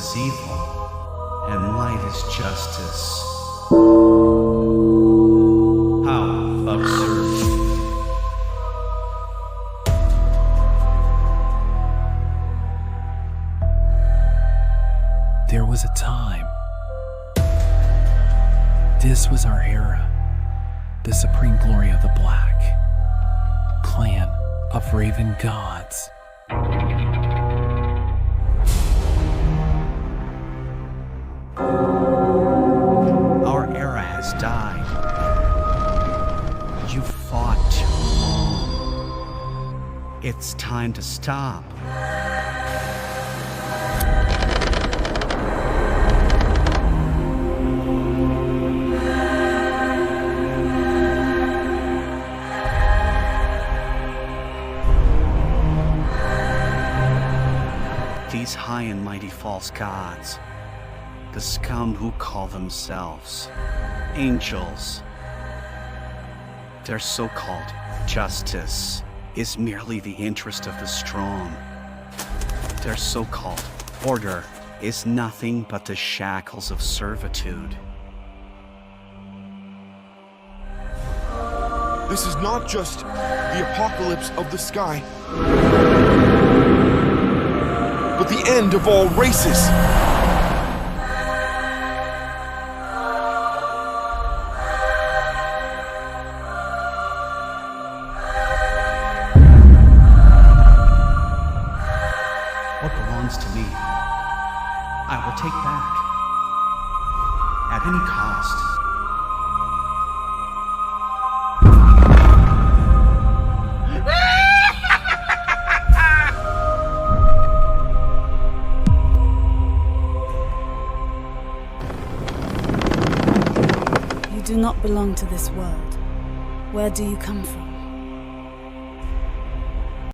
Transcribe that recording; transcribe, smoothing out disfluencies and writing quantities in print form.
is evil, and light is justice. How absurd. There was a time. This was our era. The supreme glory of the Black clan of Raven gods. Our era has died. You fought too long. It's time to stop. These high and mighty false gods, the scum who call themselves angels, their so-called justice is merely the interest of the strong. Their so-called order is nothing but the shackles of servitude. This is not just the apocalypse of the sky, but the end of all races. What belongs to me, I will take back at any cost. You do not belong to this world. Where do you come from?